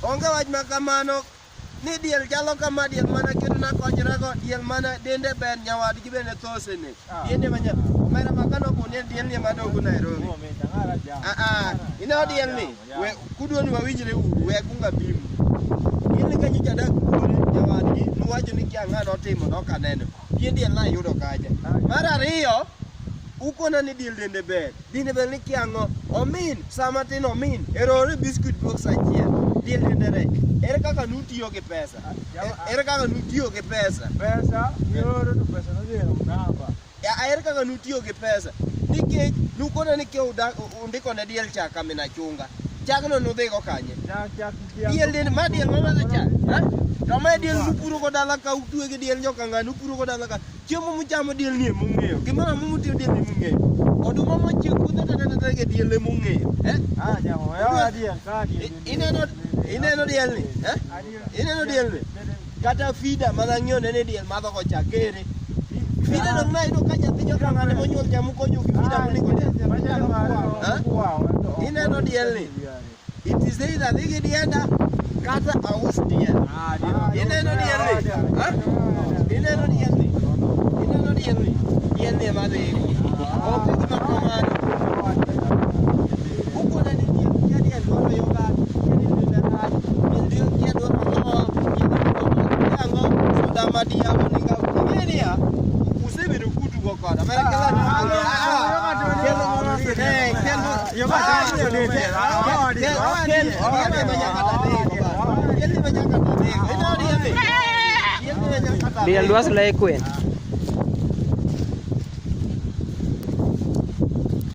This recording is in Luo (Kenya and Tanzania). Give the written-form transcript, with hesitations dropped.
onge wach makamano ni diel chalo kama diel mana kendo na konyrago diel mana dende ber nyawadgi bende thosene diende manya omera makano kunie diel ni madongo Nairobi ina diel ni we kudwoni wawinjre we kunga bimu diel ni kanyo jadak kure nyawadgi nuwacho ni kia ng'ano timo nokaneno diel na yudo kaja mar ariyo ukona ni diel dende ber ni kiang'o omin sama tin omin erore biscuit box achiel diel dende rech ere kaka nutiyo gi pesa pesa yoro to pesa no dero namba ere kaka nutiyo gi pesa nikech nukona ni ke undiko ne diel chaka mina chunga chagno nudhigo kanye diel dende ma diel mamadho chak to ma diel mupuro go dala ka utwe gi diel nyoka ng'ano upuro go dala ka chiemo muchamo diel ni mung'eyo gimana mumutiyo diel ni mung'eyo oduma mochiek kudho tata ge diel ni mung'eyo ineno diel ni ineno diel ni kata fida mana ng'iyo ne diel madho go chak ere fida no na ino ka nyathi nyoka ng'ane monyuol chamo konyo gi fida monego diel ineno diel ni it is either dhigi dienda kata aus diel ineno diel ni ineno diel ni diel ni ema dhigo ok gima kamano ukona ni diel dwaro yoga diel dwaro yango soda dia oninga ingenia usebedo kutugo koda mara kala Diel luas lai kuen.